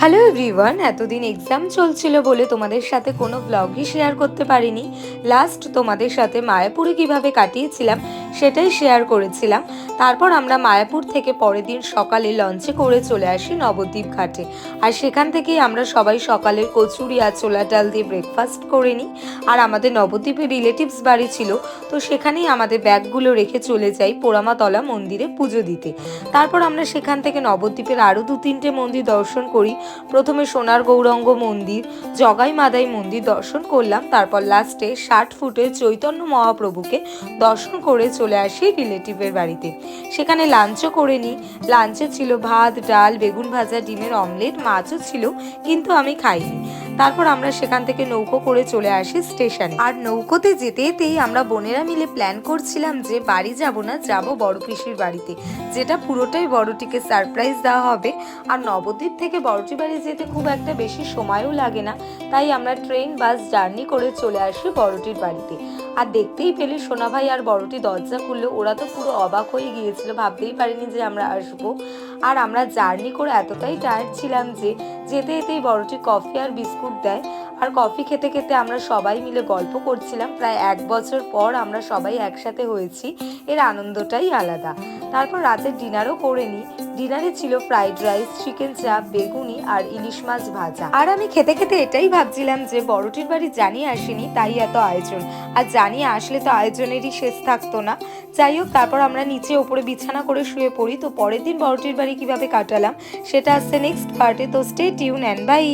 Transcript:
Hello everyone, এতদিন exam চলছিল বলে তোমাদের সাথে কোনো ব্লগই শেয়ার করতে পারিনি। লাস্ট তোমাদের সাথে মায়াপুরে কিভাবে কাটিয়েছিলাম সেটাই শেয়ার করেছিলাম। তারপর আমরা মায়াপুর থেকে পরের দিন সকালে লঞ্চে করে চলে আসি নবদ্বীপ ঘাটে। আর সেখান থেকেই আমরা সবাই সকালের কচুরি আর ছোলা ডাল দিয়ে ব্রেকফাস্ট করে নিই। আর আমাদের নবদ্বীপে রিলেটিভস বাড়ি ছিল, তো সেখানেই আমাদের ব্যাগগুলো রেখে চলে যাই পোড়ামাতলা মন্দিরে পুজো দিতে। তারপর আমরা সেখান থেকে নবদ্বীপের আরও 2-3টে মন্দির দর্শন করি। প্রথমে সোনার গৌরাঙ্গ মন্দির, জগাই মাদাই মন্দির দর্শন করলাম। তারপর লাস্টে 60 ফুটের চৈতন্য মহাপ্রভুকে দর্শন করে চলে আসি রিলেটিভের বাড়িতে। সেখানে লাঞ্চও করে নিই। লাঞ্চে ছিল ভাত, ডাল, বেগুন ভাজা, ডিমের অমলেট, মাছও ছিল, কিন্তু আমি খাইনি। তারপর আমরা সেখান থেকে নৌকো করে চলে আসি স্টেশনে। আর নৌকোতে যেতে যেতেই আমরা বোনেরা মিলে প্ল্যান করছিলাম যে বাড়ি যাব না, যাব বড় পিসির বাড়িতে, যেটা পুরোটাই বড়টিকে সারপ্রাইজ দেওয়া হবে। আর নবদ্বীপ থেকে বড়টি বাড়ি যেতে খুব একটা বেশি সময়ও লাগে না, তাই আমরা ট্রেন বাস জার্নি করে চলে আসি বড়টির বাড়িতে। আর দেখতেই পেলে সোনা ভাই আর বড়টি দরজা খুললো। ওরা তো পুরো অবাক হয়ে গিয়েছিল, ভাবতেই পারিনি যে আমরা আসবো। আর আমরা জার্নি করে এতটাই টায়ার্ড ছিলাম যে যেতে যেতেই বড়টি কফি আর বিস্কুট দেয়। আর কফি খেতে খেতে আমরা সবাই মিলে গল্প করছিলাম। প্রায় 1 বছর পর আমরা সবাই একসাথে হয়েছি, এর আনন্দটাই আলাদা। তারপর রাতের ডিনারও করে নিই। ডিনারে ছিল ফ্রাইড রাইস, চিকেন চাপ, বেগুনি আর ইলিশ মাছ ভাজা। আর আমি খেতে খেতে এটাই ভাবছিলাম যে বড়টির বাড়ি জানিয়ে আসেনি, তাই এত আয়োজন। আর জানিয়ে আসলে তো আয়োজনেরই শেষ থাকতো না। যাই হোক, তারপর আমরা নিচে ওপরে বিছানা করে শুয়ে পড়ি। তো পরের দিন বড়টির বাড়ি কিভাবে কাটালাম সেটা আসছে নেক্সট পার্টে। তো স্টে টিউন অ্যান্ড বাই।